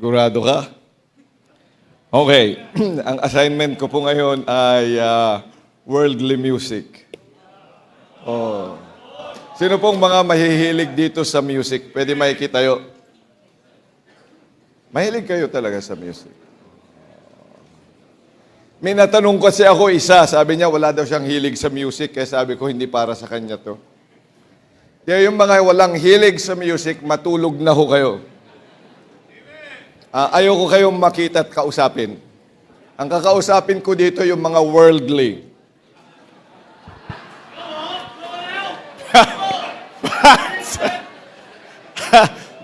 Sigurado ka? Okay. Ang assignment ko po ngayon ay worldly music. Oh. Sino pong mga mahihilig dito sa music? Pwede makikita tayo. Mahilig kayo talaga sa music. May natanong kasi ako isa, sabi niya wala daw siyang hilig sa music, kaya sabi ko hindi para sa kanya to. Kaya yung mga walang hilig sa music, matulog na ho kayo. Ayoko kayong makita at kausapin. Ang kakausapin ko dito yung mga worldly.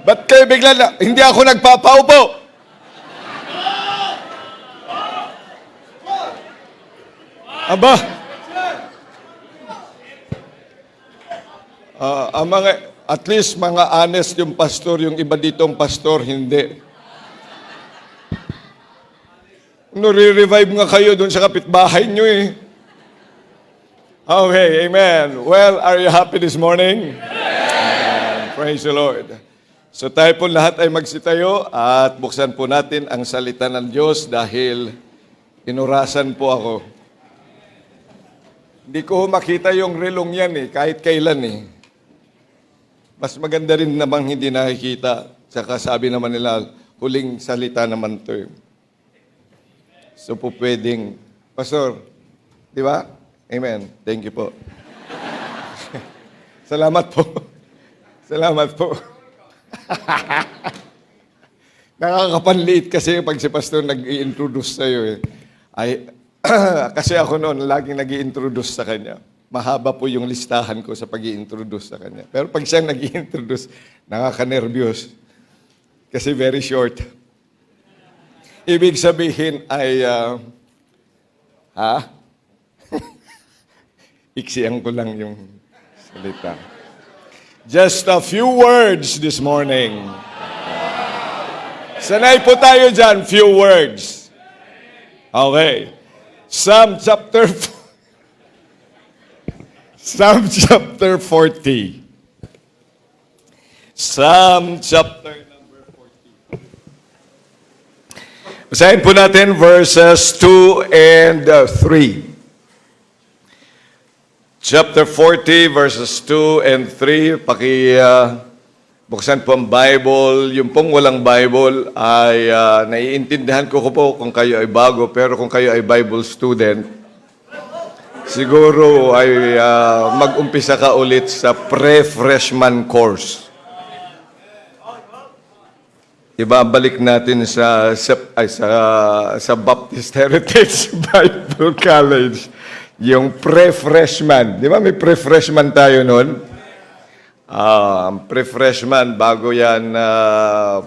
Ba't kayo bigla na, hindi ako nagpapaupo? Aba, ang mga, at least mga honest yung pastor, yung iba ditong pastor, hindi. Nire-revive nga kayo doon sa kapitbahay nyo eh. Okay, amen. Well, are you happy this morning? Amen. Praise the Lord. So tayo po lahat ay magsitayo at buksan po natin ang salita ng Diyos dahil inurasan po ako. Hindi ko makita yung relong yan eh, kahit kailan eh. Mas maganda rin namang hindi nakikita. Saka sabi naman nila, huling salita naman to eh. So po pwedeng, Pastor, di ba? Amen. Thank you po. Salamat po. Salamat po. Nakakapanliit kasi pag si Pastor nag-i-introduce sa'yo eh. Kasi ako noon, laging nag-i-introduce sa kanya. Mahaba po yung listahan ko sa pag-i-introduce sa kanya. Pero pag siya nag-i-introduce, nakaka-nervyos. Kasi very short. Ibig sabihin ay, iksiyan ko lang yung salita. Just a few words this morning. Sanay po tayo dyan, few words. Okay. Psalm chapter 40. Psalm chapter number 40. Basahin po natin verses 2 and 3. Chapter 40, verses 2 and 3. Buksan po ang Bible. Yung pong walang Bible ay naiintindihan ko po kung kayo ay bago, pero kung kayo ay Bible student, siguro ay mag-umpisa ka ulit sa pre-freshman course. Ibabalik natin sa Baptist Heritage Bible College yung pre-freshman. Di ba may pre-freshman tayo noon? Pre-freshman, bago yan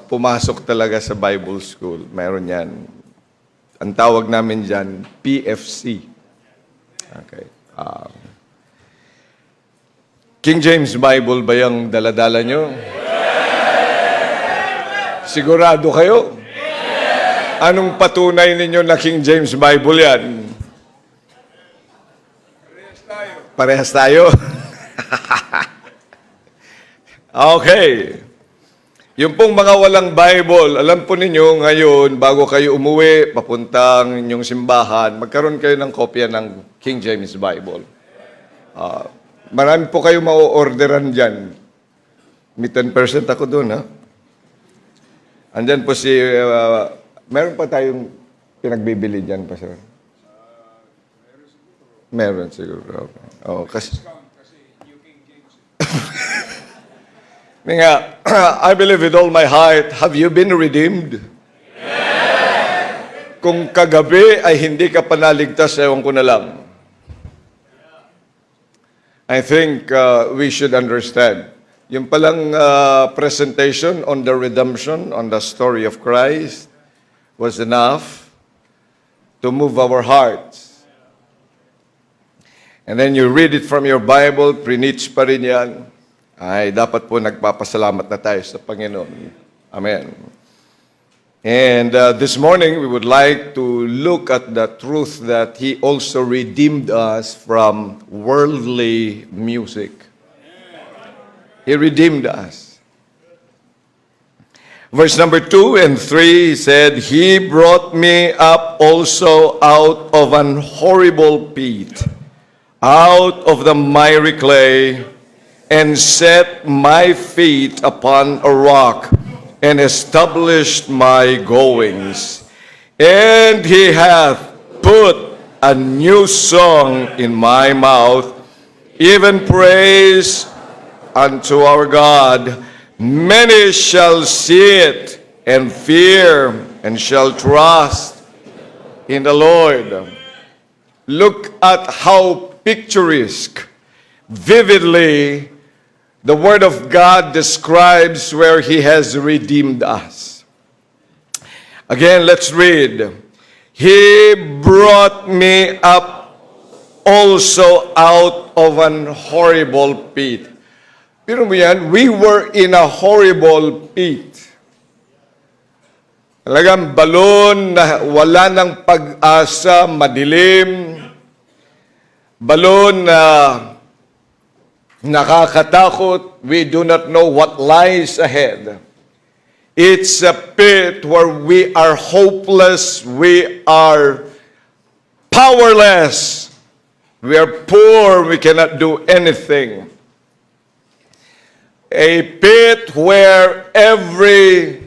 pumasok talaga sa Bible School. Meron yan. Ang tawag namin dyan, PFC. Okay. King James Bible ba yung daladala nyo? Sigurado kayo? Anong patunay ninyo na King James Bible yan? Parehas tayo. Okay. Yung pong mga walang Bible, alam po ninyo ngayon, bago kayo umuwi, papuntang inyong simbahan, magkaroon kayo ng kopya ng King James Bible. Marami po kayo ma-orderan dyan. May 10% ako doon, ha? Andyan po meron pa tayong pinagbibili dyan, Pastor? Meron siguro. Okay. Oh, kasi I believe with all my heart, have you been redeemed? Yes! Kung kagabi ay hindi ka panaligtas, ewan ko na lang. I think we should understand. Yung palang presentation on the redemption, on the story of Christ, was enough to move our hearts. And then you read it from your Bible, preach pa rin yan, ay dapat po nagpapasalamat na tayo sa Panginoon. Amen. And this morning, we would like to look at the truth that He also redeemed us from worldly music. He redeemed us. Verse number 2 and 3 said, He brought me up also out of an horrible pit, out of the miry clay, and set my feet upon a rock, and established my goings. And he hath put a new song in my mouth, even praise unto our God. Many shall see it and fear and shall trust in the Lord. Look at how picturesque, vividly, the Word of God describes where He has redeemed us. Again, let's read. He brought me up also out of an horrible pit. Pero mo yan, we were in a horrible pit. Talagang balon na wala ng pag-asa, madilim. Balon na nakakatakot. We do not know what lies ahead. It's a pit where we are hopeless. We are powerless. We are poor. We cannot do anything. A pit where every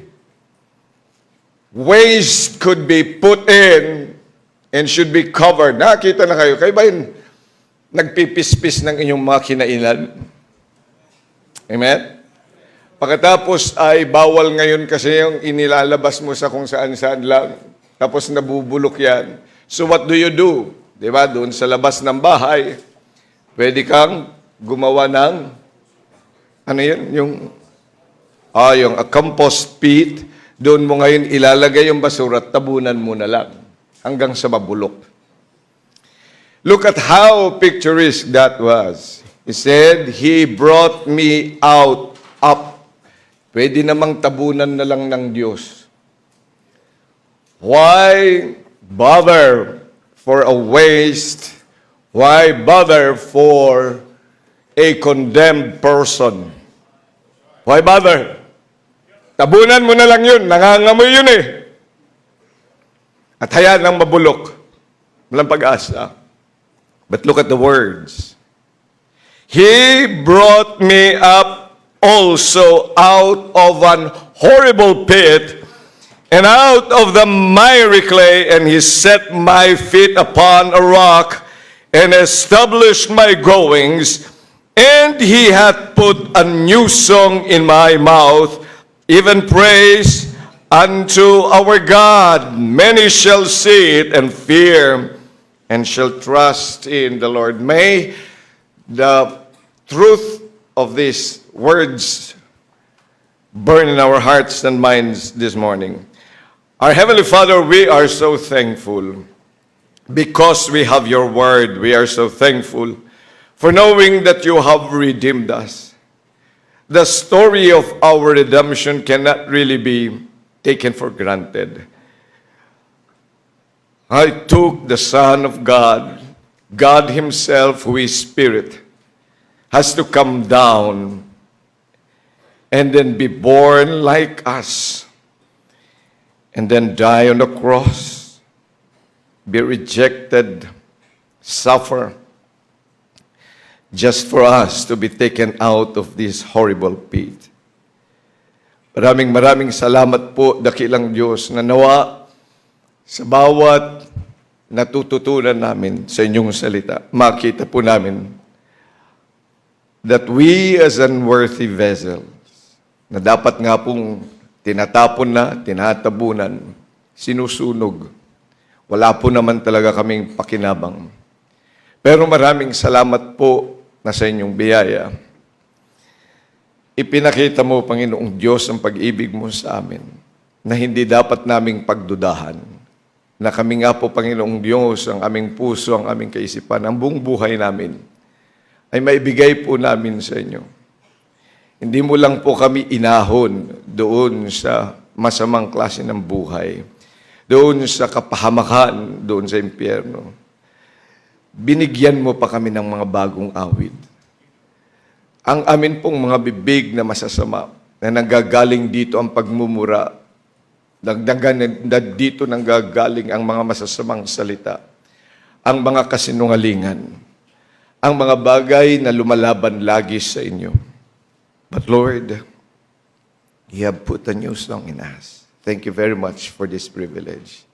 waste could be put in and should be covered. Nakita na kayo? Kayo ba yung nagpipispis ng inyong mga kinainan? Amen? Pagkatapos ay bawal ngayon kasi yung inilalabas mo sa kung saan-saan lang. Tapos nabubulok yan. So what do you do? Diba? Doon sa labas ng bahay, pwede kang gumawa ng ano yun? Yung a compost pit. Doon mo ngayon ilalagay yung basura at tabunan mo na lang hanggang sa mabulok. Look at how picturesque that was. He said, He brought me out, up. Pwede namang tabunan na lang ng Diyos. Why bother for a waste? Why bother for a condemned person? Why bother? Tabunan mo na lang yun. Nangangamoy yun eh. At hayaan ng mabulok. Walang pag-asa. But look at the words. He brought me up also out of an horrible pit and out of the miry clay, and He set my feet upon a rock and established my goings. And He hath put a new song in my mouth, even praise unto our God. Many shall see it and fear, and shall trust in the Lord. May the truth of these words burn in our hearts and minds this morning. Our Heavenly Father, we are so thankful because we have your word. We are so thankful for knowing that you have redeemed us. The story of our redemption cannot really be taken for granted. I took the Son of God, God Himself, who is Spirit, has to come down and then be born like us, and then die on the cross, be rejected, suffer, just for us to be taken out of this horrible pit. Maraming salamat po, dakilang Diyos, na nawa sa bawat natututunan namin sa inyong salita, makita po namin that we as unworthy vessels, na dapat nga pong tinatapon na, tinatabunan, sinusunog. Wala po naman talaga kaming pakinabang. Pero maraming salamat po na sa inyong biyaya. Ipinakita mo, Panginoong Diyos, ang pag-ibig mo sa amin na hindi dapat naming pagdudahan. Na kami nga po, Panginoong Diyos, ang aming puso, ang aming kaisipan, ang buong buhay namin ay maibigay po namin sa inyo. Hindi mo lang po kami inahon doon sa masamang klase ng buhay, doon sa kapahamakan, doon sa impyerno. Binigyan mo pa kami ng mga bagong awit. Ang amin pong mga bibig na masasama, na nanggagaling dito ang pagmumura, na dito nanggagaling ang mga masasamang salita, ang mga kasinungalingan, ang mga bagay na lumalaban lagi sa inyo. But Lord, you have put a new song in us. Thank you very much for this privilege.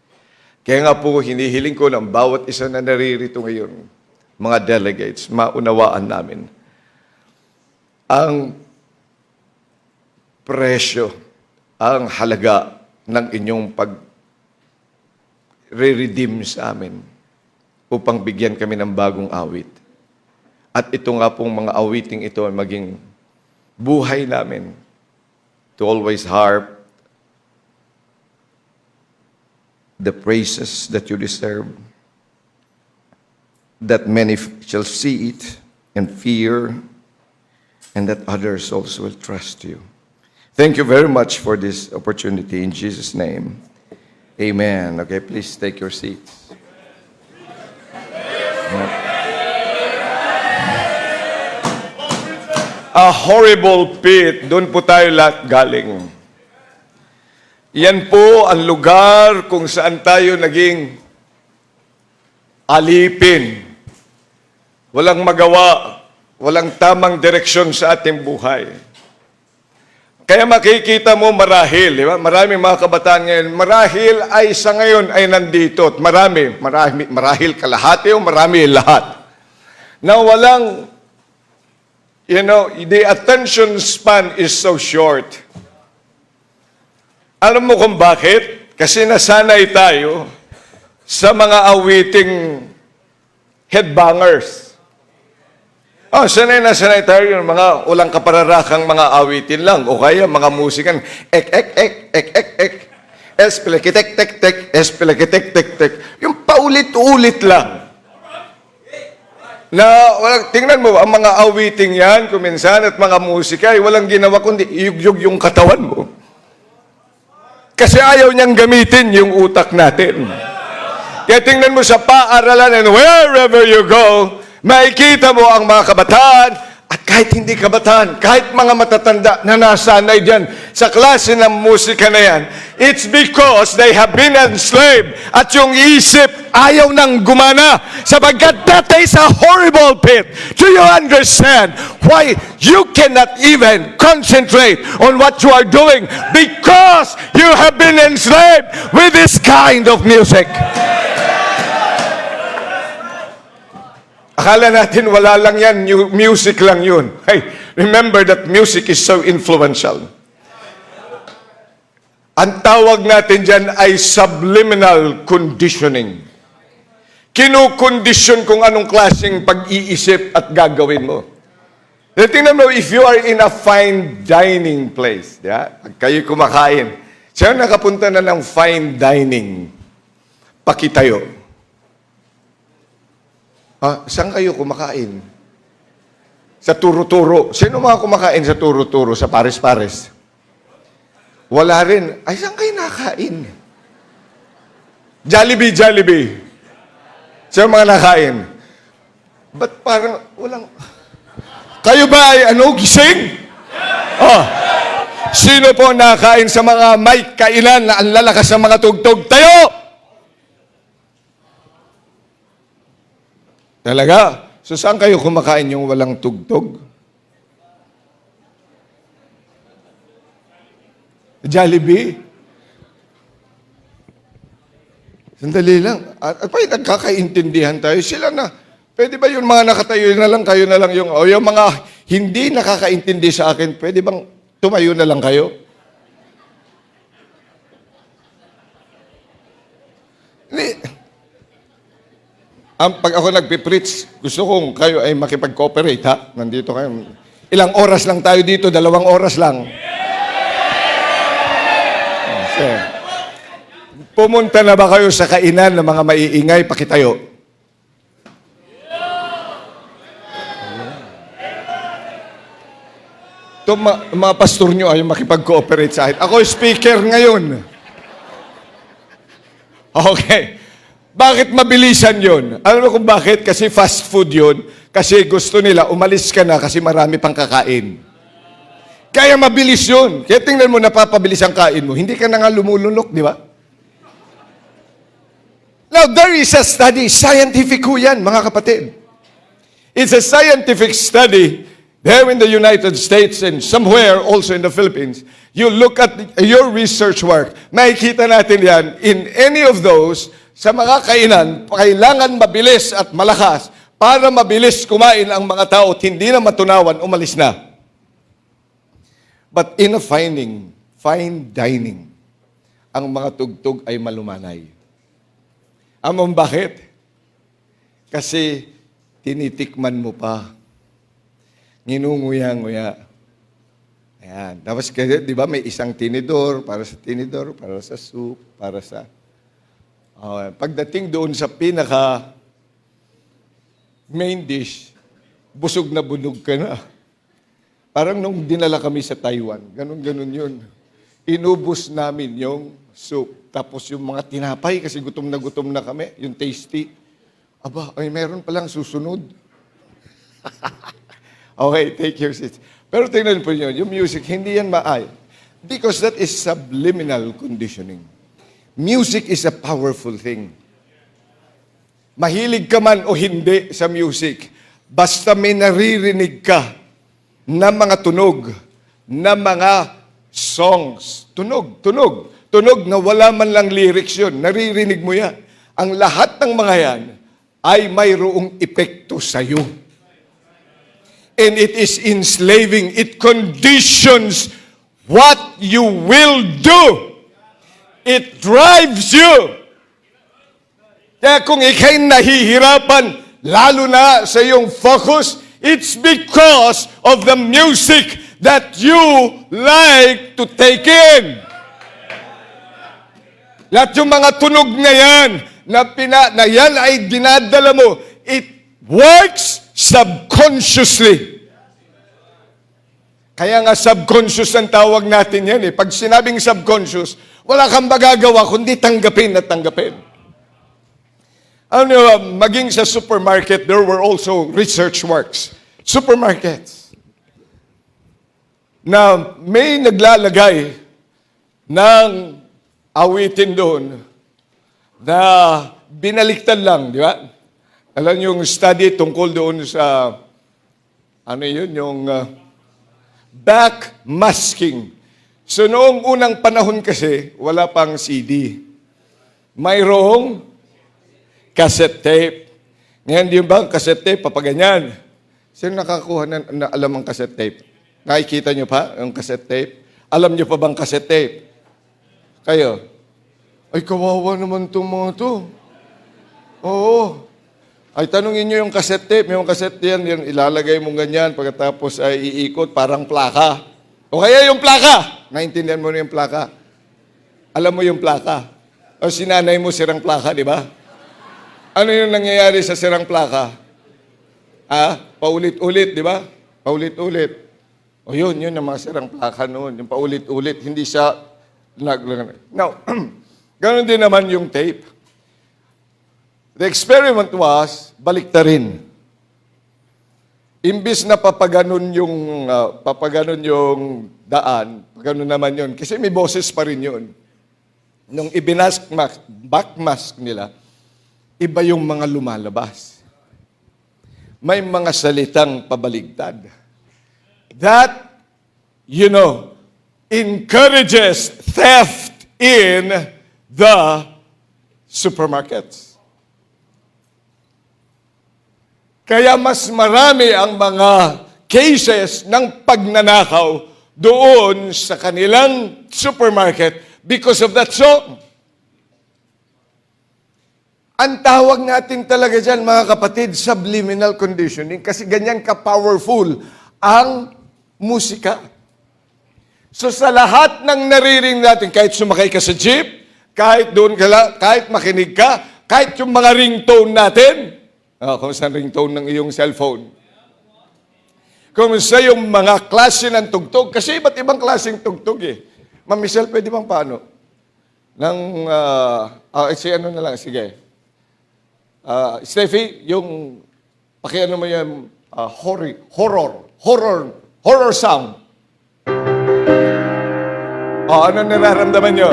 Kaya nga po, hinihiling ko ng bawat isa na naririto ngayon, mga delegates, maunawaan namin ang presyo, ang halaga ng inyong pag-redeem sa amin upang bigyan kami ng bagong awit. At ito nga pong mga awiting ito ay maging buhay namin to always harp the praises that you deserve, that many shall see it and fear, and that others also will trust you. Thank you very much for this opportunity. In Jesus' name, amen. Okay, please take your seats. A horrible pit, doon po tayo lahat galing. Yan po ang lugar kung saan tayo naging alipin. Walang magawa, walang tamang direksyon sa ating buhay. Kaya makikita mo marahil, di ba? Maraming mga kabataan ngayon, marahil ay sa ngayon ay nandito. At marahil kalahati o marami lahat. Na walang, the attention span is so short. Alam mo kung bakit? Kasi nasanay tayo sa mga awiting headbangers. Sanay tayo yung mga ulang kapararakang mga awitin lang. O kaya mga musikan, espelekitek-tek-tek. Yung paulit-ulit lang. Tingnan mo, ang mga awiting yan, kuminsan at mga musika, ay walang ginawa kundi iyugyug yung katawan mo. Kasi ayaw niyang gamitin yung utak natin. Kaya tingnan mo sa paaralan and wherever you go, makikita mo ang mga kabataan at kahit hindi kabataan, kahit mga matatanda na nasanay dyan sa klase ng musika na yan, it's because they have been enslaved at yung isip ayaw nang gumana sapagkat that is a horrible pit. Do you understand why you cannot even concentrate on what you are doing? Because you have been enslaved with this kind of music. Akala natin wala lang yan, music lang yun. Hey, remember that music is so influential. Ang tawag natin dyan ay subliminal conditioning. Kinukondisyon kung anong klaseng pag-iisip at gagawin mo. Tingnan mo, if you are in a fine dining place, pag kayo kumakain, siya nakapunta na ng fine dining, pakitayo. Saan kayo kumakain? Sa turo-turo. Sino mga kumakain sa turo-turo? Sa pares-pares? Wala rin. Ay, saan kayo nakain? Jollibee. Sino mga nakain? Ba't parang walang... Kayo ba ay gising? Sino po nakain sa mga may kainan na ang lalakas ng mga tugtog? Tayo! Talaga? So saan kayo kumakain yung walang tugtog? Jollibee? Sandali lang. At pa nagkakaintindihan tayo. Sila na. Pwede ba yung mga nakatayo na lang, kayo na lang yung... O yung mga hindi nakakaintindi sa akin, pwede bang tumayo na lang kayo? Hindi. Pag ako nagpipreach, gusto kong kayo ay makipag-cooperate, ha? Nandito kayo. Ilang oras lang tayo dito? 2 oras lang. Pumunta na ba kayo sa kainan ng mga maiingay? Pakitayo. Ito, mga pastor nyo ay makipag-cooperate sa akin. Ako speaker ngayon. Okay. Bakit mabilisan yun? Alam mo kung bakit? Kasi fast food yun. Kasi gusto nila, umalis ka na kasi marami pang kakain. Kaya mabilis yun. Kaya tingnan mo, napapabilis ang kain mo. Hindi ka na nga lumulunok, di ba? Now, there is a study. Scientific ho yan, mga kapatid. It's a scientific study there in the United States and somewhere also in the Philippines. You look at your research work, makikita natin yan, in any of those, sa mga kainan, kailangan mabilis at malakas para mabilis kumain ang mga tao at hindi na matunawan, umalis na. But in a fine dining, ang mga tugtog ay malumanay. Among bakit? Kasi tinitikman mo pa. Nginunguya-nguya. Ayan. Tapos, di ba, may isang tinidor, para sa soup, para sa... pagdating doon sa pinaka main dish, busog na bunog ka na. Parang nung dinala kami sa Taiwan, ganun yun. Inubos namin yung soup. Tapos yung mga tinapay, kasi gutom na kami, yung tasty. Aba, ay meron palang susunod. Okay, take your seats. Pero tingnan po nyo, yung music, hindi yan maay. Because that is subliminal conditioning. Music is a powerful thing. Mahilig ka man o hindi sa music, basta may naririnig ka na mga tunog, na mga songs. Tunog na wala man lang lyrics yun. Naririnig mo yan. Ang lahat ng mga yan ay mayroong epekto sa'yo. And it is enslaving. It conditions what you will do. It drives you. Kaya kung ikay nahihirapan, lalo na sa iyong focus, it's because of the music that you like to take in. Lahat yung mga tunog na yan, na yan ay dinadala mo, it works subconsciously. Kaya nga subconscious ang tawag natin yan eh. Pag sinabing subconscious, wala kang magagawa kundi tanggapin at tanggapin. Maging sa supermarket, there were also research works. Supermarkets. Na may naglalagay ng awitin doon na binaliktad lang, di ba? Alam yung study tungkol doon sa, yung backmasking. So noong unang panahon kasi, wala pang CD. Mayroong cassette tape. Ngayon, di ba, cassette tape, papaganyan. Sino nakakuha na alam ang cassette tape? Nakikita nyo pa yung cassette tape? Alam nyo pa bang cassette tape? Kayo? Ay, kawawa naman itong mga to. Oo. Ay, tanungin nyo yung cassette tape. Yung cassette yan, ilalagay mo ganyan, pagkatapos ay iikot, parang plaka. O kaya yung plaka. Naintindihan mo na yung plaka. Alam mo yung plaka. O sinanay mo sirang plaka, di ba? Ano yung nangyayari sa sirang plaka? Paulit-ulit, di ba? Paulit-ulit. O yun ang mga sirang plaka noon. Yung paulit-ulit, hindi siya Now, ganoon din naman yung tape. The experiment was, baliktarin. Imbis na papaganon yung daan, paganon naman yun. Kasi may boses pa rin yun. Nung backmask nila, iba yung mga lumalabas. May mga salitang pabaligtad. That, encourages theft in the supermarkets. Kaya mas marami ang mga cases ng pagnanakaw doon sa kanilang supermarket because of that song. Ang tawag natin talaga dyan, mga kapatid, subliminal conditioning, kasi ganyan ka-powerful ang musika. So sa lahat ng naririnig natin, kahit sumakay ka sa jeep, kahit doon ka, kahit makinig ka, kahit yung mga ringtone natin, kung saan ringtone ng iyong cellphone, kung sa yung mga klase ng tugtog, kasi iba't ibang klaseng tugtog eh. Ma'am Michelle, pwede bang paano? Sige. Steffi, yung, pakiano mo yung horror sound. O, ano nararamdaman nyo?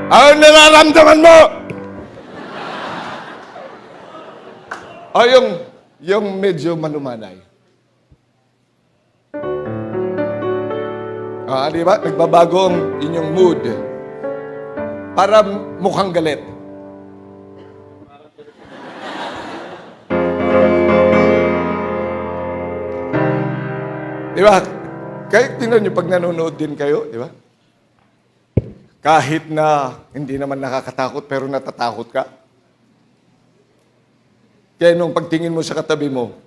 Ano nararamdaman mo? O, yung medyo malumanay. Di ba? Nagbabago ang inyong mood. Para mukhang galit. Di ba? Kahit tingnan nyo pag nanonood din kayo, di ba? Kahit na hindi naman nakakatakot pero natatakot ka. Kaya nung pagtingin mo sa katabi mo,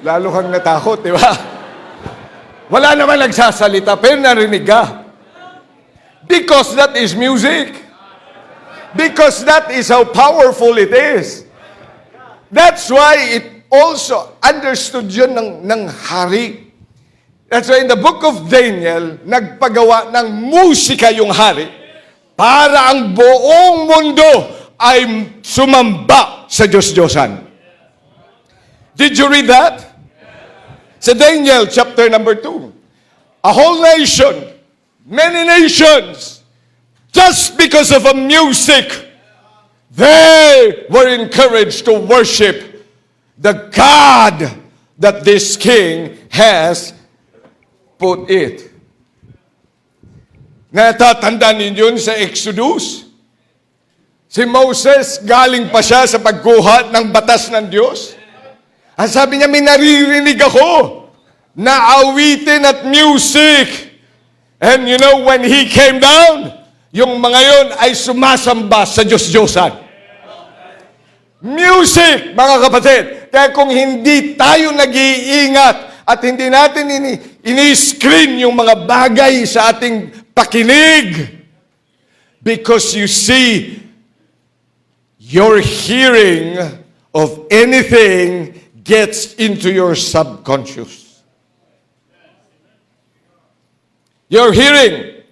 lalo kang natakot, di ba? Wala naman nagsasalita pero narinig ka. Because that is music. Because that is how powerful it is. That's why it also understood yun ng hari. That's why in the book of Daniel, nagpagawa ng musika yung hari para ang buong mundo ay sumamba sa Diyos-Diyosan. Did you read that? Sa Daniel chapter number 2. A whole nation, many nations, just because of a music, they were encouraged to worship the God that this king has put it. Natatandaan ninyo sa Exodus? Si Moses, galing pa siya sa pagkuha ng batas ng Diyos. Ang sabi niya, may naririnig ako na awitin at music. And you know, when he came down, yung mga yon ay sumasamba sa Diyos-Diyosan. Music, mga kapatid. Kaya kung hindi tayo nag-iingat at hindi natin ini-screen yung mga bagay sa ating pakinig, because you see, your hearing of anything gets into your subconscious. Your hearing.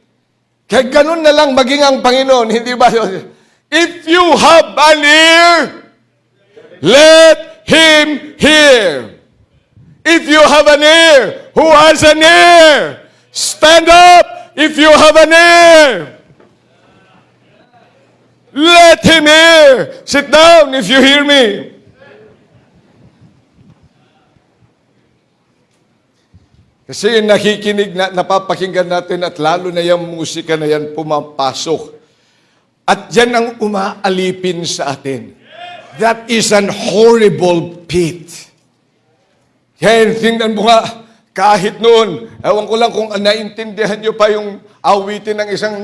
Kaya ganun na lang maging ang Panginoon, hindi ba? If you have an ear, let him hear. If you have an ear, who has an ear? Stand up if you have an ear. Let him hear. Sit down if you hear me. Kasi nakikinig, napapakinggan natin at lalo na yung musika na yan pumapasok. At yan ang umaalipin sa atin. That is an horrible pit. Kaya tingnan mo nga, kahit noon, ewan ko lang kung naintindihan nyo pa yung awitin ng isang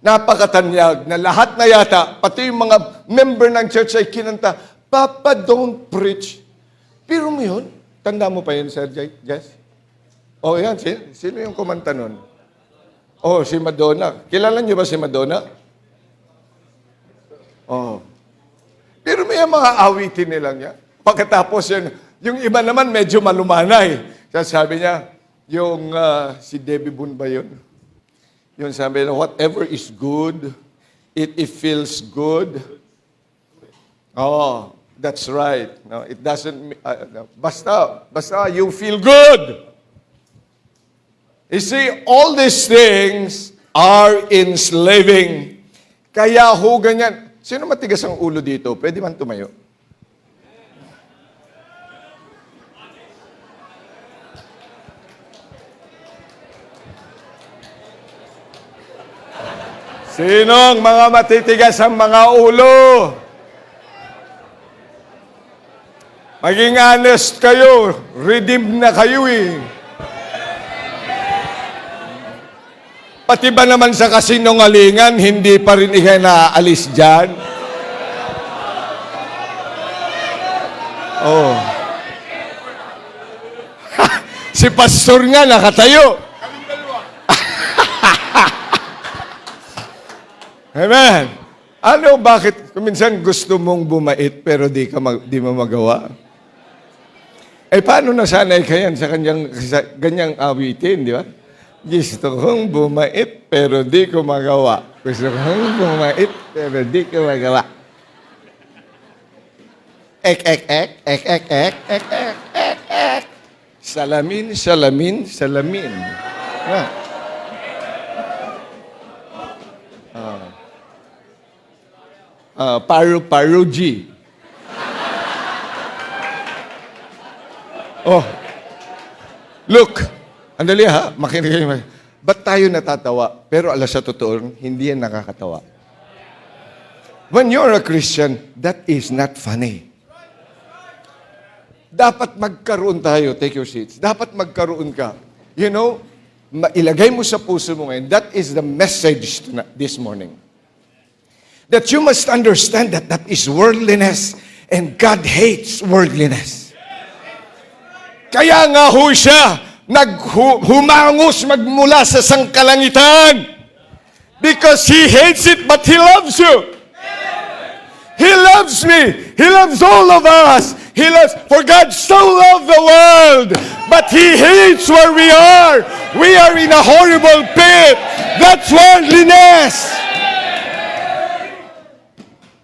napakatanyag na lahat na yata, pati yung mga member ng church ay kinanta, Papa, don't preach. Pero mo yun? Tanda mo pa yun, Sir Jess? Oh, yan. Sino yung kumanta nun? Oh, si Madonna. Kilala niyo ba si Madonna? Oh. Pero may mga awitin nilang yan. Pagkatapos yun, yung iba naman medyo malumanay. Sabi niya, yung si Debbie Boone ba yun? Yung sabi niya, whatever is good, it feels good. Oh, that's right. No, it doesn't, basta you feel good. You see, all these things are enslaving. Kaya ho ganyan. Sino matigas ang ulo dito? Pwede man tumayo. Sinong mga matitigas ang mga ulo? Maging honest kayo. Redeemed na kayo eh. Pati ba naman sa kasinungalingan, hindi pa rin ikaw naaalis dyan? Oh. Si pastor nga nakatayo. Amen. Ano, bakit? Kuminsan gusto mong bumait pero di mo magawa? Eh, paano nasanay ka yan sa ganyang awitin, di ba? Gusto kong bumait, pero di ko magawa. Gusto kong bumait, pero di ko magawa. Ek. Salamin. Paru-G. Oh, look, andali ha, makinig kayo. Ba't tayo natatawa? Pero alas sa totoo, hindi yan nakakatawa. When you're a Christian, that is not funny. Dapat magkaroon tayo, take your seats. Dapat magkaroon ka. You know, ilagay mo sa puso mo ngayon, that is the message this morning. That you must understand that that is worldliness and God hates worldliness. Kaya nga ho siya, humangos magmula sa sangkalangitan. Because He hates it, but He loves you. He loves me. He loves all of us. He loves, for God so loved the world, but He hates where we are. We are in a horrible pit. That's worldliness.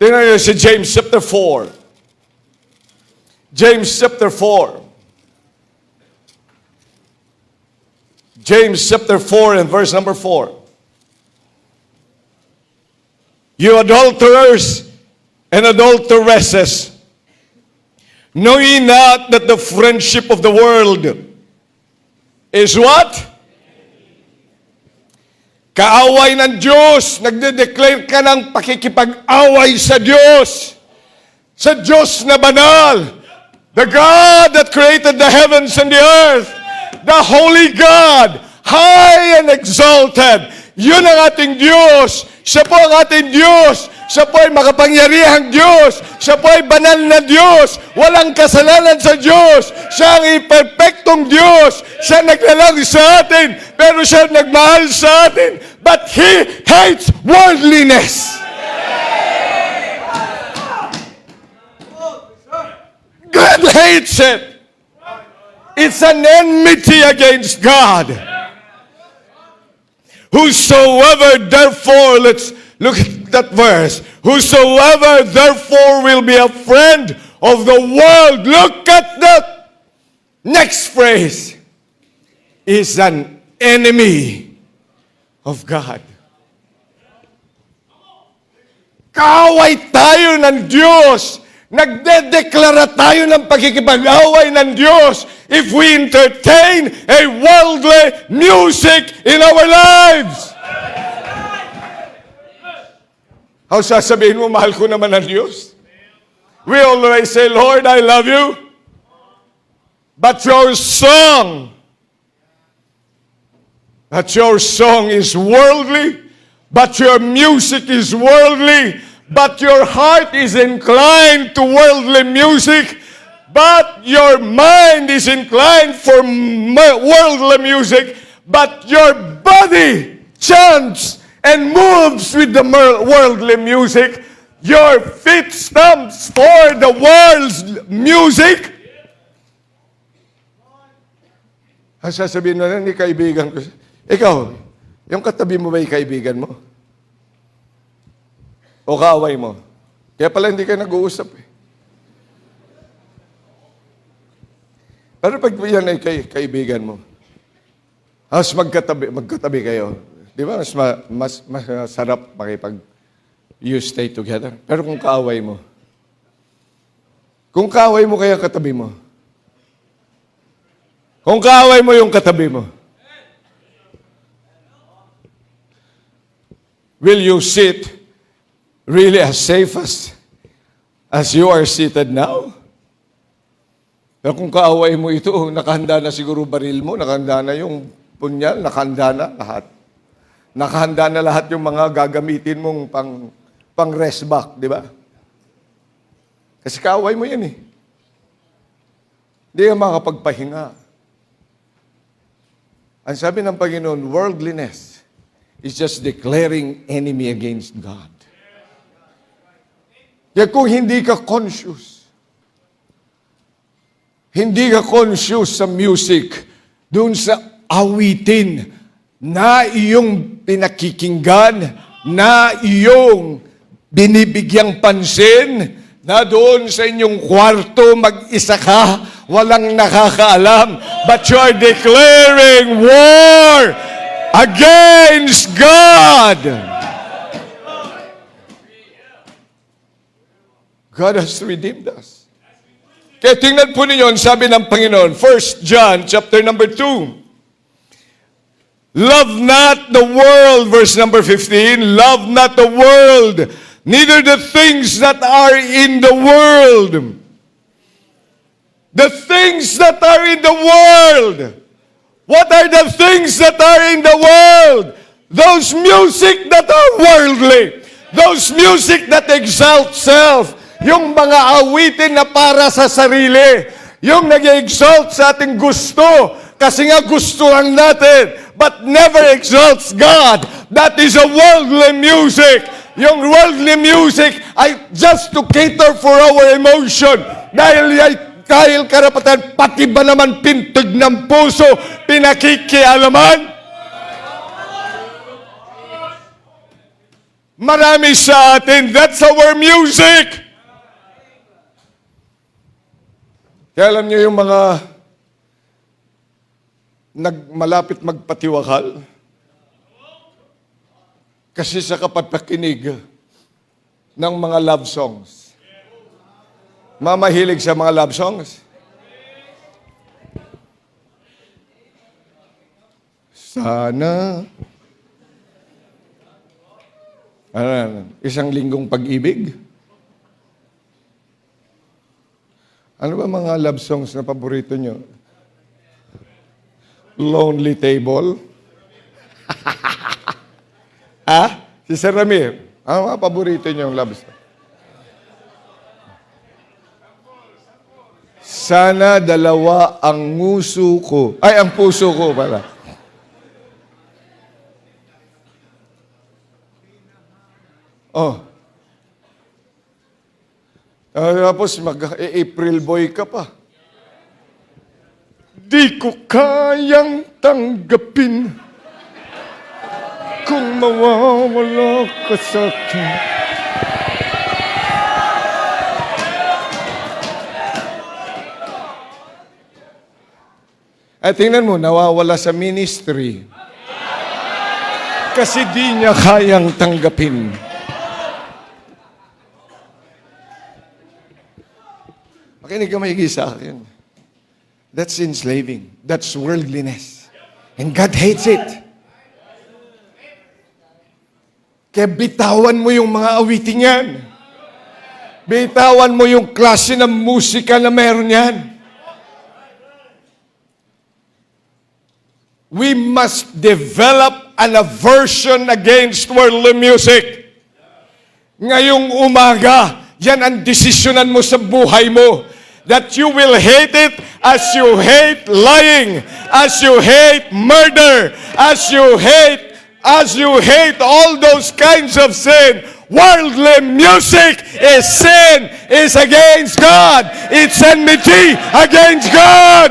Tingnan niyo si James chapter 4. James chapter 4. James chapter 4 and verse number 4. You adulterers and adulteresses, know ye not that the friendship of the world is what? Kaaway ng Diyos. Nagde-declare ka ng pakikipag-away sa Diyos. Sa Diyos na banal. The God that created the heavens and the earth. The Holy God, high and exalted. Yun ang ating Diyos. Siya po ang ating Diyos. Siya po ay makapangyarihang Diyos. Siya po ay banal na Diyos. Walang kasalanan sa Diyos. Siya ang iperpektong Diyos. Siya naglalang sa atin, pero siya nagmahal sa atin. But He hates worldliness. God hates it. It's an enmity against God. Whosoever therefore, let's look at that verse. Whosoever therefore will be a friend of the world, look at the next phrase, is an enemy of God. Kaaway tayo ng Diyos. Nagdedeklara tayo ng pagkikipag-away ng Diyos if we entertain a worldly music in our lives. How sasabihin mo, mahal ko naman ang Diyos? We always say, Lord, I love you. But your song is worldly, but your music is worldly, but your heart is inclined to worldly music, but your mind is inclined for worldly music, but your body chants and moves with the worldly music. Your feet stamps for the world's music. Ang sasabihin mo na, ni kaibigan ko, ikaw, yung katabi mo ba yung kaibigan mo? O kaaway mo? Kaya pala hindi kayo nag-uusap eh. Pero pag yan ay kaibigan mo, mas magkatabi kayo. Di ba? Mas sarap makipag you stay together. Pero kung kaaway mo kaya katabi mo. Kung kaaway mo yung katabi mo, will you sit really as safe as you are seated now? Pero kung kaaway mo ito, nakahanda na siguro baril mo, nakahanda na yung punyal, nakahanda na lahat. Nakahanda na lahat yung mga gagamitin mong pang rest back, di ba? Kasi kaaway mo yan eh. Hindi ka makapagpahinga. Ang sabi ng Panginoon, worldliness is just declaring enemy against God. Kaya kung hindi ka conscious sa music, doon sa awitin na iyong pinakikinggan, na iyong binibigyang pansin, na doon sa inyong kwarto mag-isa ka, walang nakakaalam, but you are declaring war against God. God has redeemed us. Kaya tingnan po ninyo, sabi ng Panginoon, 1 John chapter number 2. Love not the world, verse number 15, love not the world, neither the things that are in the world. The things that are in the world. What are the things that are in the world? Those music that are worldly. Those music that exalt self. Yung mga awitin na para sa sarili. Yung nag-exalt sa ating gusto. Kasi nga gusto lang natin. But never exalts God. That is a worldly music. Yung worldly music ay just to cater for our emotion. Dahil karapatan, pati ba naman pintog ng puso, pinakikialaman? Marami sa atin, that's our music. Kaya alam niyo yung mga malapit magpatiwakal? Kasi sa kapagpakinig ng mga love songs. Mamahilig sa mga love songs? Sana. Isang linggong pag-ibig? Ano ba mga love songs na paborito nyo? Lonely Table? Si Sir Ramir, ano mga paborito nyo yung love song? Sana dalawa ang nguso ko. Ay, ang puso ko pala. Oh. Tapos mag-April boy ka pa. Di ko kayang tanggapin kung mawawala ka sa akin. At tingnan mo, nawawala sa ministry. Kasi di niya kayang tanggapin. Makinig ka maigi sa akin. That's enslaving. That's worldliness. And God hates it. Kaya bitawan mo yung mga awiting yan. Bitawan mo yung klase ng musika na meron yan. We must develop an aversion against worldly music. Ngayong umaga, yan ang desisyonan mo sa buhay mo. That you will hate it as you hate lying, as you hate murder, as you hate all those kinds of sin. Worldly music is sin, is against God. It's enmity against God.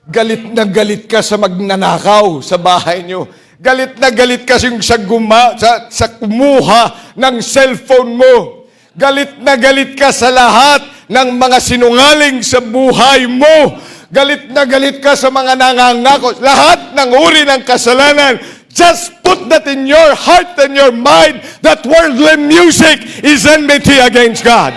Galit na galit ka sa magnanakaw sa bahay nyo. Galit na galit ka sa kumuha ng cellphone mo. Galit na galit ka sa lahat ng mga sinungaling sa buhay mo. Galit na galit ka sa mga nangangako. Lahat ng uri ng kasalanan. Just put that in your heart and your mind that worldly music is enmity against God.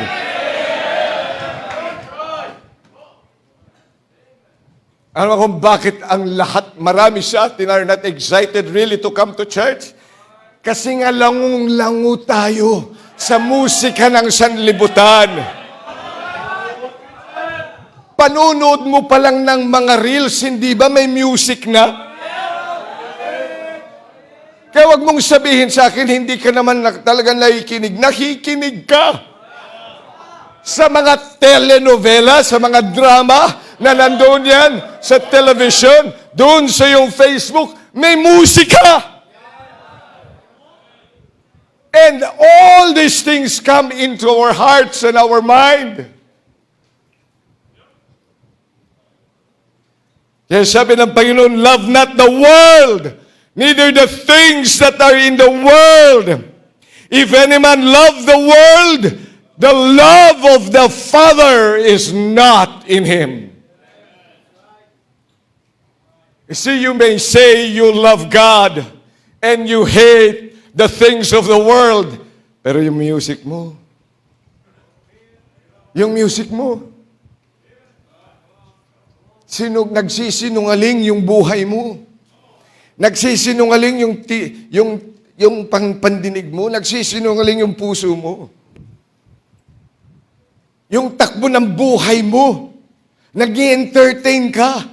Alam mo kung bakit ang lahat, marami sa atin are not excited really to come to church? Kasi nga langung-langu tayo sa musika ng sanlibutan. Panunood mo pa lang ng mga reels, hindi ba may music na? Kaya wag mong sabihin sa akin, hindi ka naman talaga nakikinig. Nakikinig ka sa mga telenovela, sa mga drama, na nandoon yan sa television, doon sa iyong Facebook, may musika. And all these things come into our hearts and our mind. Kaya sabi ng Panginoon, love not the world, neither the things that are in the world. If any man love the world, the love of the Father is not in him. See, you may say you love God and you hate the things of the world. Pero yung music mo, nagsisinungaling yung buhay mo. Nagsisinungaling yung pandinig mo. Nagsisinungaling yung puso mo. Yung takbo ng buhay mo. Nag-i-entertain ka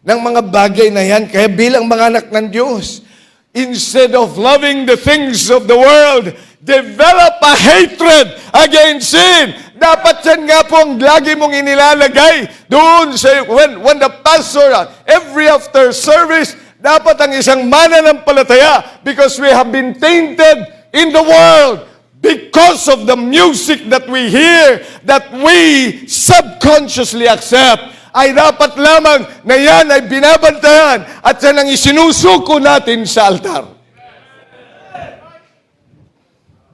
ng mga bagay na yan. Kaya bilang mga anak ng Diyos, instead of loving the things of the world, develop a hatred against sin. Dapat yan nga po ang lagi mong inilalagay doon sa, when the pastor, every after service, dapat ang isang mananampalataya, because we have been tainted in the world because of the music that we hear, that we subconsciously accept, ay dapat lamang na yan ay binabantayan at yan ang isinusuko natin sa altar.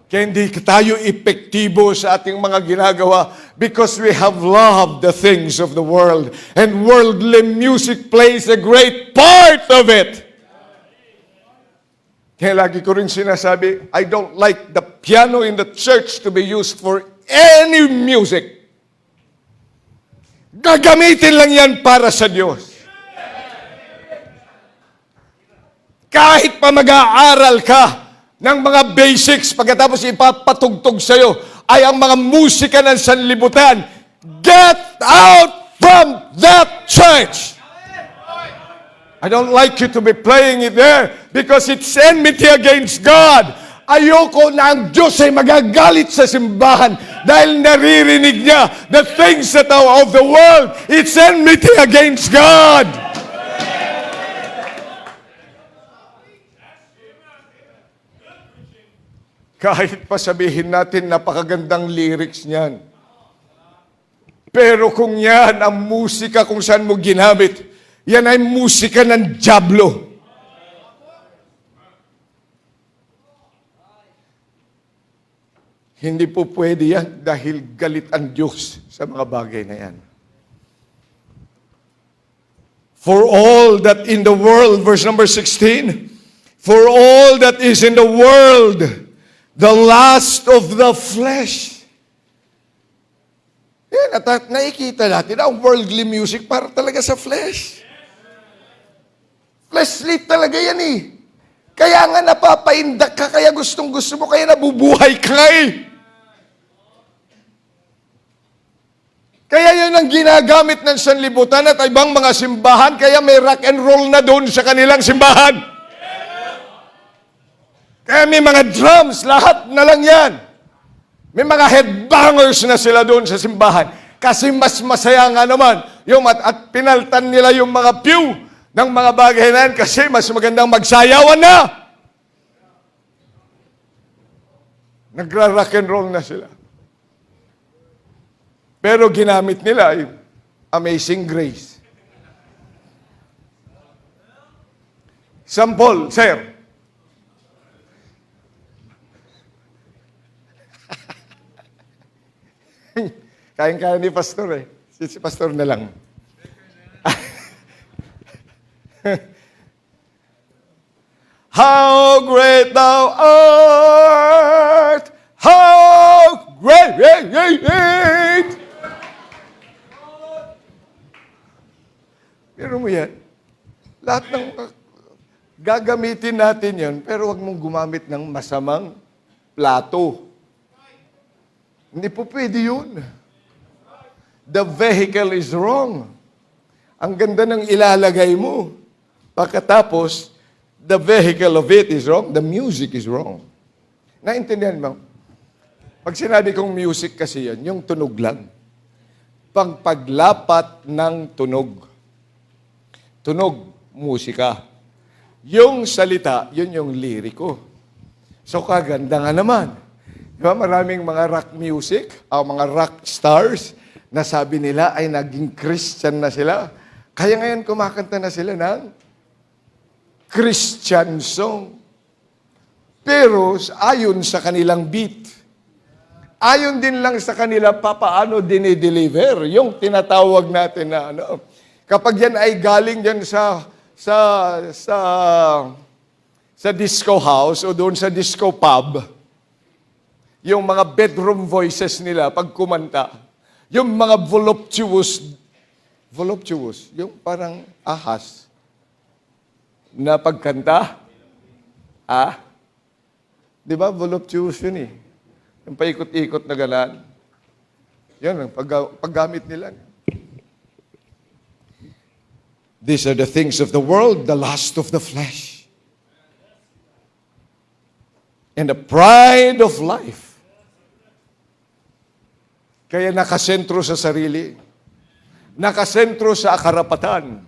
Kaya hindi tayo epektibo sa ating mga ginagawa because we have loved the things of the world, and worldly music plays a great part of it. Kaya lagi ko rin sinasabi, I don't like the piano in the church to be used for any music. Gagamitin lang yan para sa Diyos. Kahit pa mag-aaral ka ng mga basics, pagkatapos ipapatugtog sa'yo, ay ang mga musika ng sanlibutan, get out from that church! I don't like you to be playing it there because it's enmity against God. Ayoko na ang Diyos ay magagalit sa simbahan dahil naririnig niya the things that are of the world. It's enmity against God. Kahit pa sabihin natin napakagandang lyrics niyan. Pero kung yan ang musika kung saan mo ginamit, yan ay musika ng dyablo. Hindi po pwede yan dahil galit ang Diyos sa mga bagay na yan. For all that in the world, verse number 16, for all that is in the world, the lust of the flesh. Yan, at nakikita natin, ang worldly music para talaga sa flesh. Fleshly talaga yan eh. Kaya nga napapaindak ka, kaya gustong-gusto mo, kaya nabubuhay ka eh. Kaya yun ang ginagamit ng sanlibutan at ibang mga simbahan, kaya may rock and roll na doon sa kanilang simbahan. Kaya may mga drums, lahat na lang yan. May mga headbangers na sila doon sa simbahan. Kasi mas masaya nga naman. At pinaltan nila yung mga pew ng mga bagay na yan kasi mas magandang magsayawan na. Nagra-rock and roll na sila. Pero ginamit nila yung Amazing Grace. Sample, sir. Kain-kain ni Pastor eh. Si Pastor na lang. How great thou art! How great! Pero mo yan, lahat ng gagamitin natin yan, pero wag mong gumamit ng masamang plato. Hindi po pwede yun. The vehicle is wrong. Ang ganda ng ilalagay mo. Pagkatapos, the vehicle of it is wrong, the music is wrong. Naintindihan mo? Pag sinabi kong music kasi yan, yung tunog lang. Paglapat ng tunog. Tunog, musika. Yung salita, yun yung liriko. So kaganda nga naman. Diba, maraming mga rock music, mga rock stars, na sabi nila ay naging Christian na sila. Kaya ngayon kumakanta na sila ng Christian song. Pero ayon sa kanilang beat. Ayon din lang sa kanila paano dinideliver. Yung tinatawag natin na sa disco house o doon sa disco pub, yung mga bedroom voices nila pag kumanta, yung mga voluptuous, yung parang ahas na pagkanta, di ba voluptuous yun eh. Yung paikot-ikot na ganan. Yan ang paggamit nila. These are the things of the world, the lust of the flesh, and the pride of life. Kaya nakasentro sa sarili, nakasentro sa karapatan,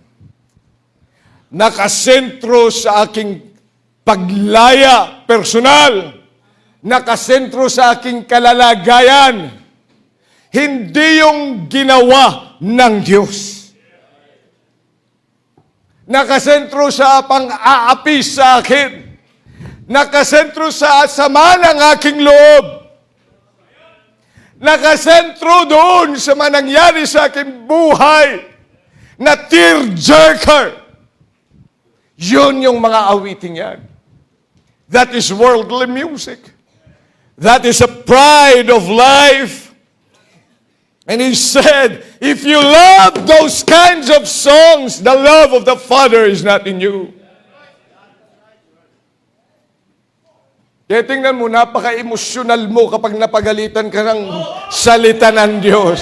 nakasentro sa aking paglaya personal, nakasentro sa aking kalalagayan, hindi yung ginawa ng Diyos. Nakasentro sa pang-aapi sa akin. Nakasentro sa sama ng aking loob. Nakasentro doon sa manangyari sa aking buhay na tearjerker. Yun yung mga awiting yan. That is worldly music. That is a pride of life. And he said, if you love those kinds of songs, the love of the Father is not in you. Kaya tingnan mo, napaka-emosyonal mo kapag napagalitan ka ng salita ng Diyos.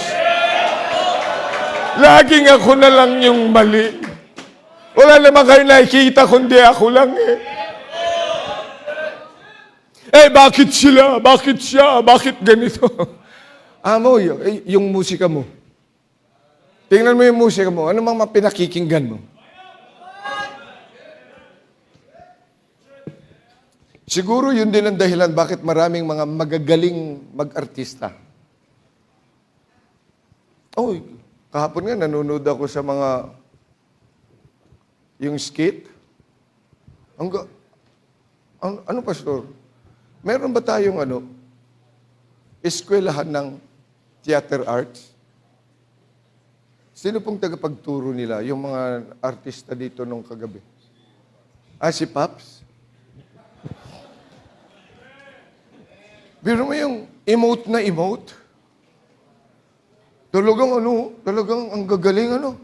Laging ako na lang yung mali. Wala naman kayo nakikita kundi ako lang eh. Bakit sila? Bakit siya? Bakit ganito? Amo, yung musika mo. Tingnan mo yung musika mo. Ano mang pinakikinggan mo? Siguro yun din ang dahilan bakit maraming mga magagaling mag-artista. Kahapon nga nanonood ako sa mga yung skit. Ano pastor? Meron ba tayong eskwelahan ng theater arts? Sino pong tagapagturo nila? Yung mga artista dito nung kagabi. Si Paps? Biro mo yung emote na emote? Talagang ang gagaling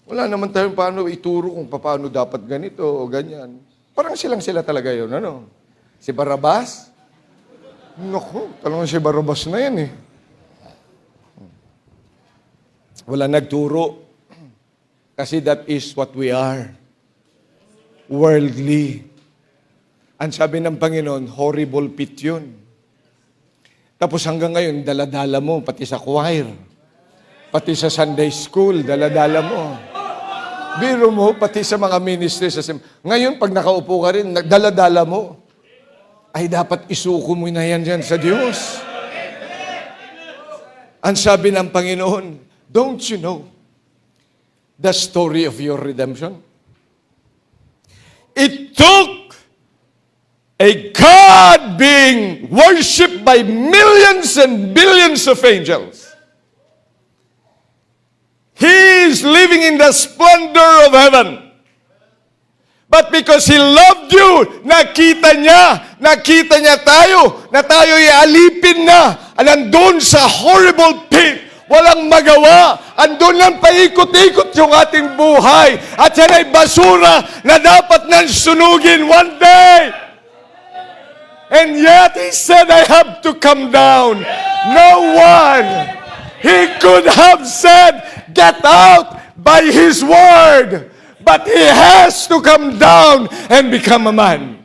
Wala naman tayong paano ituro kung paano dapat ganito o ganyan. Parang sila talaga yun, Si Barabas? Naku, talagang si Barabas na yan eh. Wala nagturo. Kasi that is what we are. Worldly. Ang sabi ng Panginoon, horrible pit yun. Tapos hanggang ngayon, daladala mo, pati sa choir. Pati sa Sunday school, daladala mo. Biro mo, pati sa mga ministry. Ngayon, pag nakaupo ka rin, daladala mo. Ay dapat isuko mo na yan dyan sa Diyos. Ang sabi ng Panginoon, don't you know the story of your redemption? It took a God being worshipped by millions and billions of angels. He is living in the splendor of heaven. But because He loved you, nakita niya tayo, na tayo'y alipin na, nandun sa horrible pit, walang magawa, andun lang paikot-ikot yung ating buhay, at yan ay basura na dapat nang sunugin one day. And yet He said, I have to come down. No one, He could have said, get out by His word. But He has to come down and become a man.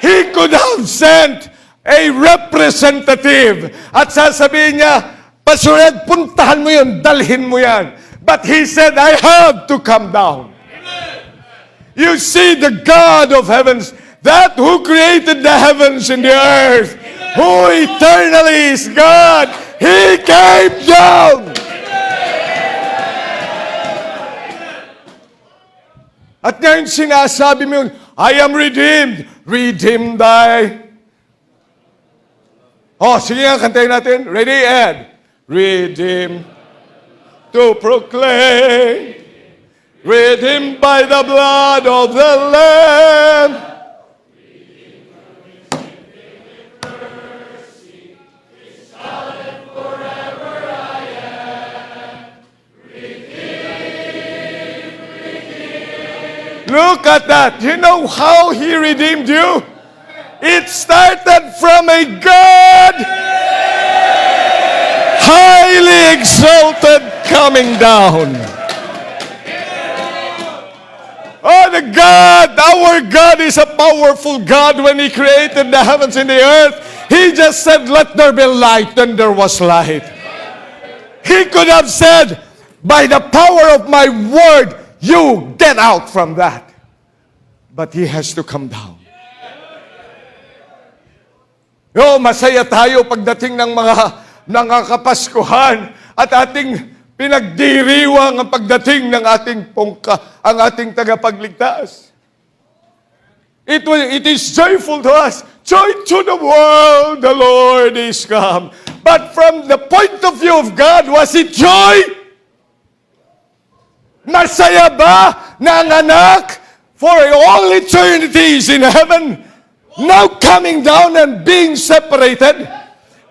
He could have sent a representative at sasabihin niya, Pastor Ed, puntahan mo yun, dalhin mo yan. But He said, I have to come down. You see the God of heavens, that who created the heavens and the earth, who eternally is God, He came down. At ngayon sinasabi mo yun, I am redeemed. Redeemed by... sige nga, kantayin natin. Ready, Ed? Redeemed to proclaim. redeemed by the blood of the Lamb. Look at that. You know how He redeemed you? It started from a God highly exalted coming down. Oh, the God, our God is a powerful God. When He created the heavens and the earth, He just said, let there be light, then there was light. He could have said, by the power of my word, you get out from that. But He has to come down. Oh, masaya tayo pagdating ng mga Kapaskuhan at ating pinagdiriwang ang pagdating ng ang ating tagapagligtas. It is joyful to us. Joy to the world, the Lord is come. But from the point of view of God, was it joy? Masaya ba na ang anak for all eternities in heaven now coming down and being separated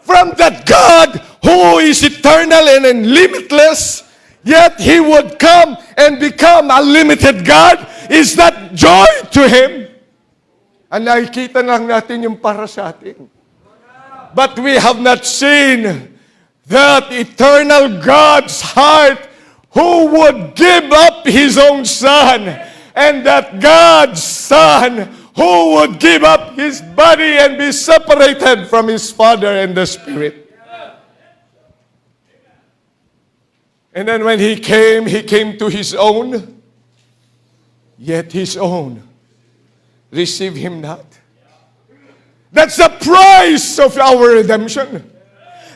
from that God who is eternal and limitless, yet He would come and become a limited God? Is that joy to Him? Ang nakikita lang natin yung para sa atin. But we have not seen that eternal God's heart who would give up His own Son, and that God's Son who would give up His body and be separated from His Father and the Spirit. And then when He came to His own, yet His own received Him not. That's the price of our redemption.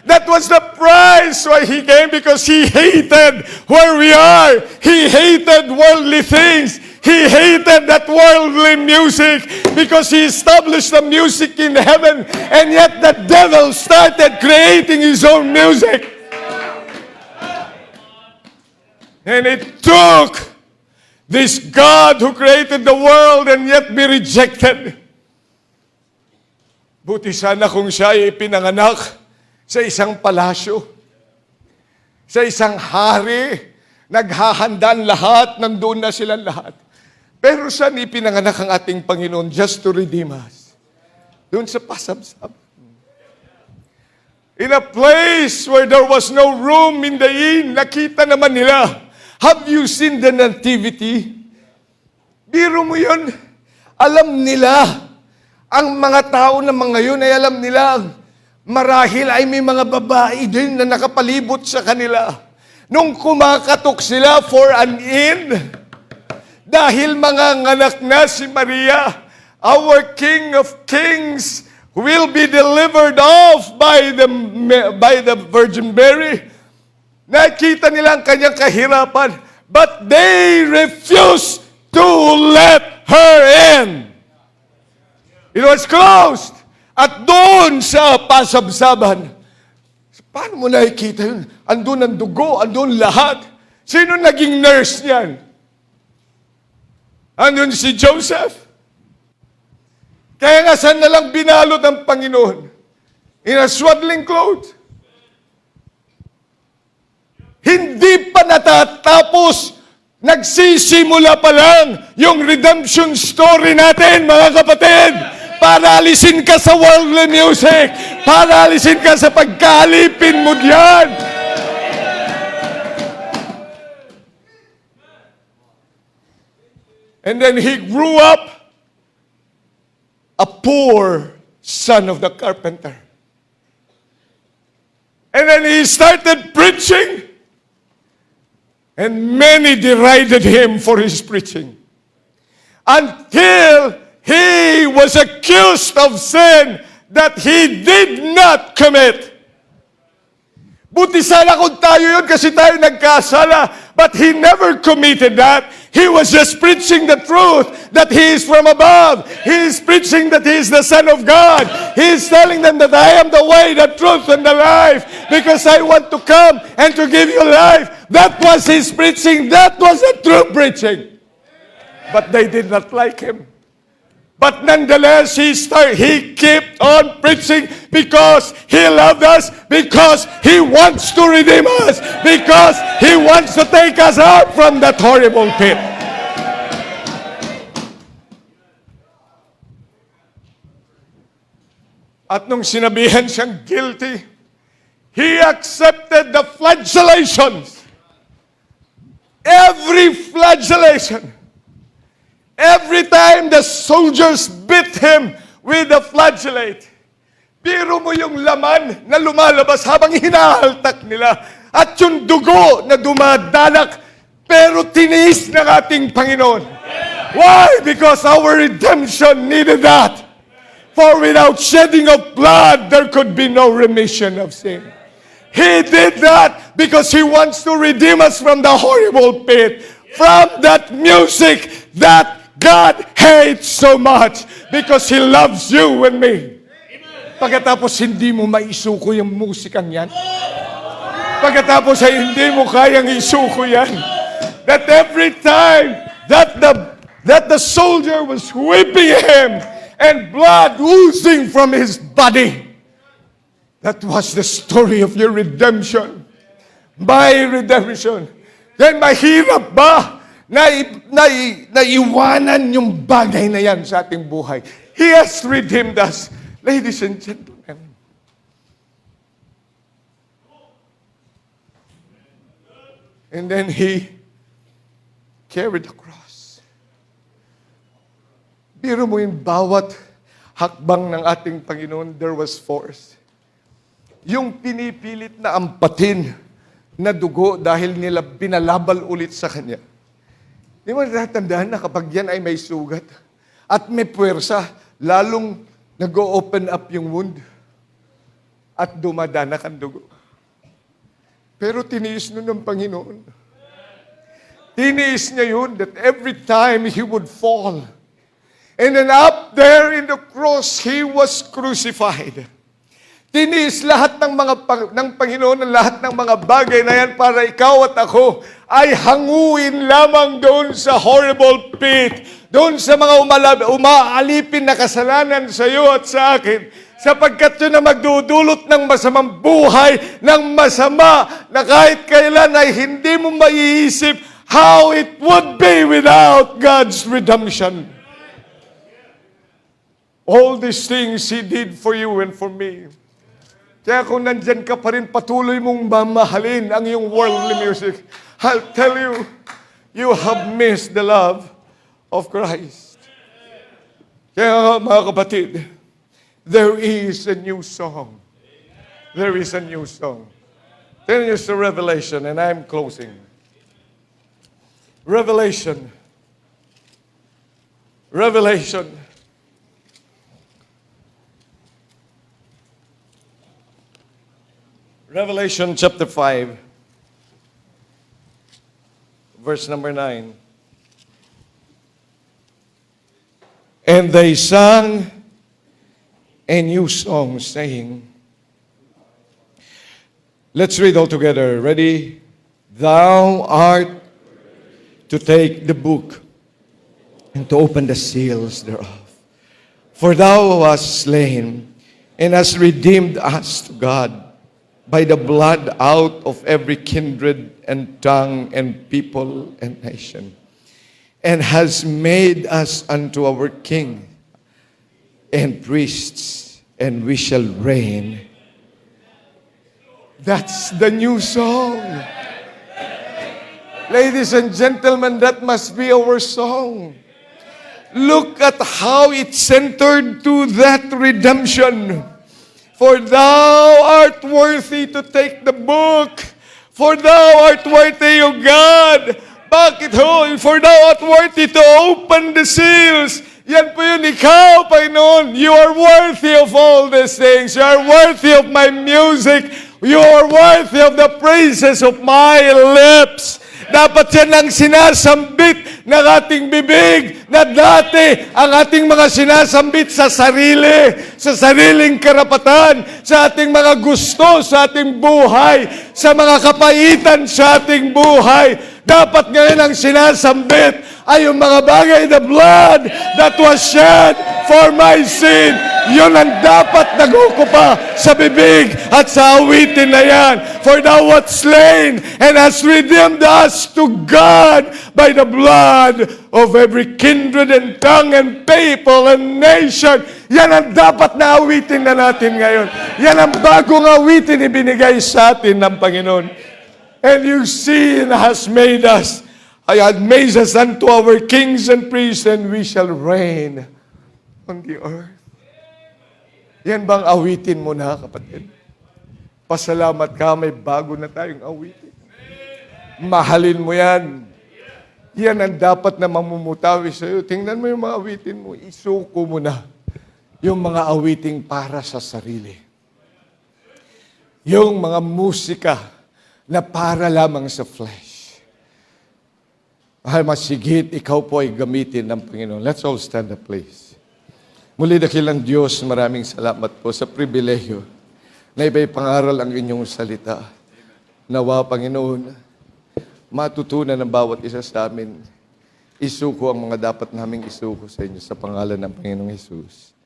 That was the price why He came, because He hated where we are. He hated worldly things. He hated that worldly music because He established the music in heaven, and yet the devil started creating his own music. And it took this God who created the world and yet be rejected. Buti sana kung siya ay ipinanganak sa isang palasyo, sa isang hari, naghahandaan lahat, nandun na silang lahat. Pero saan ipinanganak ang ating Panginoon just to redeem us? Doon sa pasabsab. In a place where there was no room in the inn, nakita naman nila. Have you seen the nativity? Biro mo yun. Alam nila. Ang mga tao na mga yun ay alam nila. Marahil ay may mga babae din na nakapalibot sa kanila. Nung kumakatok sila for an inn, dahil mga nganak na si Maria, our King of Kings will be delivered off by the Virgin Mary. Nakita nila ang kanyang kahirapan, but they refused to let her in. It was closed. At doon sa pasabsaban, paano mo nakikita yun? Andun ang dugo, andun lahat. Sino naging nurse niyan? Andun si Joseph. Kaya nga saan na lang binalot ang Panginoon? In a swaddling cloth. Hindi pa natatapos. Nagsisimula pa lang yung redemption story natin, mga kapatid. Para alisin ka sa worldly music. Para alisin ka sa pagkalipin mo diyan. And then he grew up a poor son of the carpenter. And then he started preaching. And many derided him for his preaching. Until he was accused of sin that he did not commit. Buti sana kung tayo yun kasi tayo nagkasala. But he never committed that. He was just preaching the truth that He is from above. He is preaching that He is the Son of God. He is telling them that I am the way, the truth, and the life, because I want to come and to give you life. That was His preaching. That was the true preaching. But they did not like Him. But nonetheless, he kept on preaching because He loved us, because He wants to redeem us, because He wants to take us out from that horrible pit. At nung sinabihan siyang guilty, he accepted the flagellations. Every flagellation. Every time the soldiers beat him with the flagellate, biro mo yung laman na lumalabas habang hinahaltak nila at yung dugo na dumadanak, pero tiniis ng ating Panginoon. Why? Because our redemption needed that. For without shedding of blood, there could be no remission of sin. He did that because He wants to redeem us from the horrible pit, from that music that God hates so much because He loves you and me. Pagkatapos hindi mo maisuko yung musikang yan. Pagkatapos ay hindi mo kayang isuko yan. That every time that the soldier was whipping him and blood oozing from his body, that was the story of your redemption. My redemption. Then mahirap ba na iwanan yung bagay na yan sa ating buhay? He has redeemed us. Ladies and gentlemen, and then He carried the cross. Biro mo yung bawat hakbang ng ating Panginoon, there was force. Yung pinipilit na ampatin na dugo dahil nila binalabal ulit sa Kanya. Di mo natatandaan na kapag yan ay may sugat at may puwersa, lalong nag-open up yung wound at dumadanak ang dugo. Pero tiniis nun ng Panginoon. Tiniis niya yun that every time He would fall. And then up there in the cross, He was crucified. Tiniis lahat ng Panginoon ng lahat ng mga bagay na yan para ikaw at ako ay hanguin lamang doon sa horrible pit, doon sa mga umaalipin na kasalanan sa iyo at sa akin, sapagkat yun na magdudulot ng masamang buhay, ng masama na kahit kailan ay hindi mo maiisip how it would be without God's redemption. All these things He did for you and for me. Kaya kung nandyan ka pa rin, patuloy mong mamahalin ang iyong worldly music. I'll tell you, you have missed the love of Christ. Kaya mga kapatid, there is a new song. There is a new song. Then there's the Revelation, and I'm closing. Revelation. Revelation chapter 5, verse number 9. And they sang a new song, saying, let's read all together. Ready? Thou art to take the book and to open the seals thereof. For thou wast slain and hast redeemed us to God by the blood out of every kindred and tongue and people and nation, and has made us unto our King and priests, and we shall reign. That's the new song. Ladies and gentlemen, that must be our song. Look at how it's centered to that redemption. For thou art worthy to take the book. For thou art worthy, O God. Bakit ho? For thou art worthy to open the seals. Yan po yun, ikaw, Panginoon. You are worthy of all these things. You are worthy of my music. You are worthy of the praises of my lips. Dapat yan ang sinasambit ng ating bibig na dati ang ating mga sinasambit sa sarili, sa sariling karapatan, sa ating mga gusto, sa ating buhay, sa mga kapaitan sa ating buhay. Dapat ngayon ang sinasambit ay yung mga bagay, the blood that was shed for my sin. Yun ang dapat nagukupa sa bibig at sa awitin na yan. For thou wast slain and hast redeemed us to God by the blood of every kindred and tongue and people and nation. Yan ang dapat na awitin na natin ngayon. Yan ang bagong awitin ibinigay sa atin ng Panginoon. And you see, and has made us, I had made us unto our kings and priests, and we shall reign on the earth. Yan bang awitin mo na, kapatid? Pasalamat ka, may bago na tayong awitin. Mahalin mo yan. Yan ang dapat na mamumutawi sa'yo. Tingnan mo yung mga awitin mo, isuko mo na yung mga awiting para sa sarili. Yung mga musika na para lamang sa flesh. Mahal, masigit, ikaw po ay gamitin ng Panginoon. Let's all stand up, please. Muli, dakilang Diyos, maraming salamat po sa pribilehyo na iba'y pangaral ang inyong salita. Nawa, Panginoon, matutunan ng bawat isa sa amin, isuko ang mga dapat naming isuko sa inyo sa pangalan ng Panginoong Hesus.